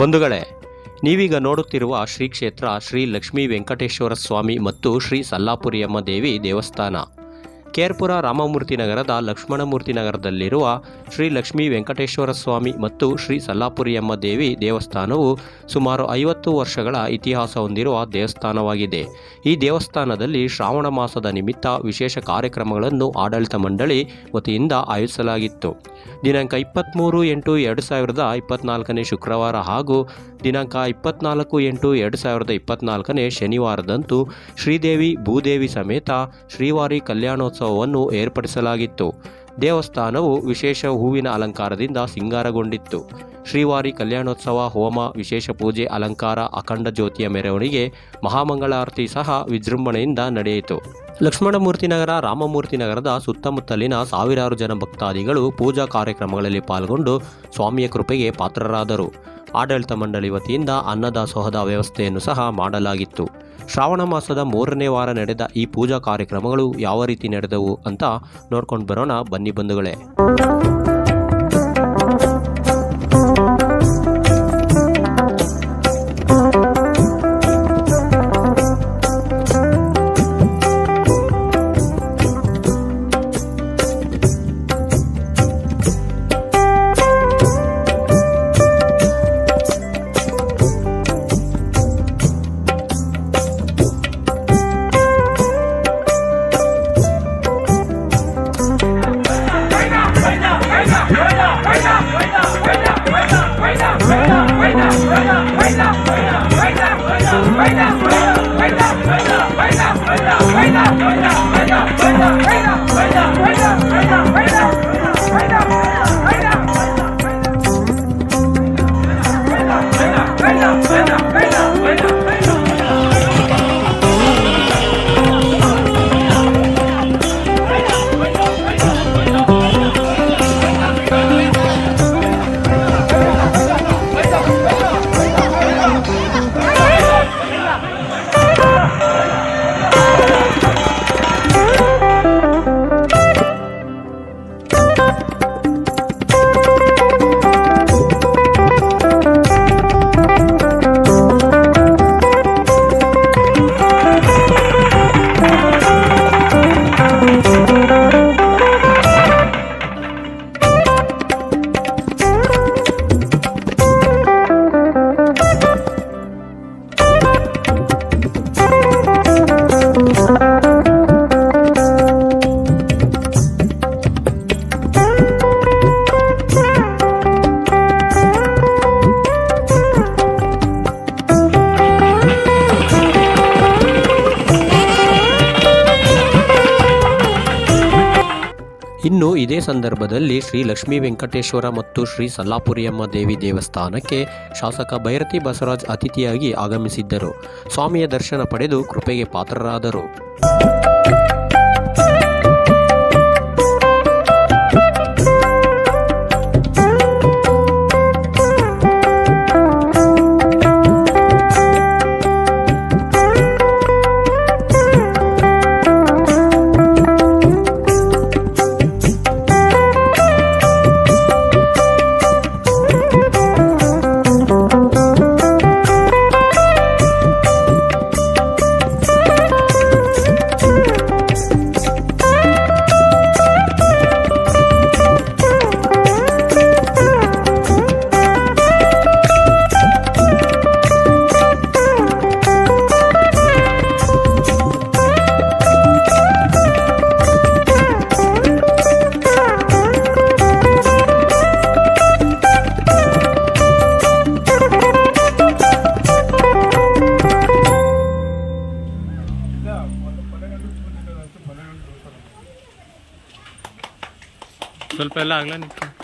ಬಂಧುಗಳೇ, ನೀವೀಗ ನೋಡುತ್ತಿರುವ ಶ್ರೀ ಕ್ಷೇತ್ರ ಶ್ರೀ ಲಕ್ಷ್ಮೀ ವೆಂಕಟೇಶ್ವರ ಸ್ವಾಮಿ ಮತ್ತು ಶ್ರೀ ಸಲ್ಲಾಪುರಿಯಮ್ಮ ದೇವಿ ದೇವಸ್ಥಾನ. ಕೇರ್ಪುರ ರಾಮಮೂರ್ತಿ ನಗರದ ಲಕ್ಷ್ಮಣಮೂರ್ತಿ ನಗರದಲ್ಲಿರುವ ಶ್ರೀ ಲಕ್ಷ್ಮೀ ವೆಂಕಟೇಶ್ವರ ಸ್ವಾಮಿ ಮತ್ತು ಶ್ರೀ ಸಲ್ಲಾಪುರಿಯಮ್ಮ ದೇವಿ ದೇವಸ್ಥಾನವು ಸುಮಾರು 50 ವರ್ಷಗಳ ಇತಿಹಾಸ ಹೊಂದಿರುವ ದೇವಸ್ಥಾನವಾಗಿದೆ. ಈ ದೇವಸ್ಥಾನದಲ್ಲಿ ಶ್ರಾವಣ ಮಾಸದ ನಿಮಿತ್ತ ವಿಶೇಷ ಕಾರ್ಯಕ್ರಮಗಳನ್ನು ಆಡಳಿತ ಮಂಡಳಿ ವತಿಯಿಂದ ಆಯೋಜಿಸಲಾಗಿತ್ತು. ದಿನಾಂಕ 23/8/2024 ಶುಕ್ರವಾರ ಹಾಗೂ ದಿನಾಂಕ 24/8/2024 ಶನಿವಾರದಂದು ಶ್ರೀದೇವಿ ಭೂದೇವಿ ಸಮೇತ ಶ್ರೀವಾರಿ ಕಲ್ಯಾಣೋತ್ಸವವನ್ನು ಏರ್ಪಡಿಸಲಾಗಿತ್ತು. ದೇವಸ್ಥಾನವು ವಿಶೇಷ ಹೂವಿನ ಅಲಂಕಾರದಿಂದ ಸಿಂಗಾರಗೊಂಡಿತ್ತು. ಶ್ರೀವಾರಿ ಕಲ್ಯಾಣೋತ್ಸವ, ಹೋಮ, ವಿಶೇಷ ಪೂಜೆ, ಅಲಂಕಾರ, ಅಖಂಡ ಜ್ಯೋತಿಯ ಮೆರವಣಿಗೆ, ಮಹಾಮಂಗಳಾರತಿ ಸಹ ವಿಜೃಂಭಣೆಯಿಂದ ನಡೆಯಿತು. ಲಕ್ಷ್ಮಣಮೂರ್ತಿ ನಗರ, ರಾಮಮೂರ್ತಿ ನಗರದ ಸುತ್ತಮುತ್ತಲಿನ ಸಾವಿರಾರು ಜನ ಭಕ್ತಾದಿಗಳು ಪೂಜಾ ಕಾರ್ಯಕ್ರಮಗಳಲ್ಲಿ ಪಾಲ್ಗೊಂಡು ಸ್ವಾಮಿಯ ಕೃಪೆಗೆ ಪಾತ್ರರಾದರು. ಆಡಳಿತ ಮಂಡಳಿ ವತಿಯಿಂದ ಅನ್ನದಾಸೋಹದ ವ್ಯವಸ್ಥೆಯನ್ನು ಸಹ ಮಾಡಲಾಗಿತ್ತು. ಶ್ರಾವಣ ಮಾಸದ 3ನೇ ವಾರ ನಡೆದ ಈ ಪೂಜಾ ಕಾರ್ಯಕ್ರಮಗಳು ಯಾವ ರೀತಿ ನಡೆದವು ಅಂತ ನೋಡ್ಕೊಂಡು ಬರೋಣ ಬನ್ನಿ ಬಂಧುಗಳೇ. ಇನ್ನು ಇದೇ ಸಂದರ್ಭದಲ್ಲಿ ಶ್ರೀ ಲಕ್ಷ್ಮೀ ವೆಂಕಟೇಶ್ವರ ಮತ್ತು ಶ್ರೀ ಸಲ್ಲಾಪುರಿಯಮ್ಮ ದೇವಿ ದೇವಸ್ಥಾನಕ್ಕೆ ಶಾಸಕ ಭೈರತಿ ಬಸವರಾಜ್ ಅತಿಥಿಯಾಗಿ ಆಗಮಿಸಿದ್ದರು. ಸ್ವಾಮಿಯ ದರ್ಶನ ಪಡೆದು ಕೃಪೆಗೆ ಪಾತ್ರರಾದರು. ಸ್ವಲ್ಪ ಎಲ್ಲ ಆಗ್ಲಾ ನಿಂತು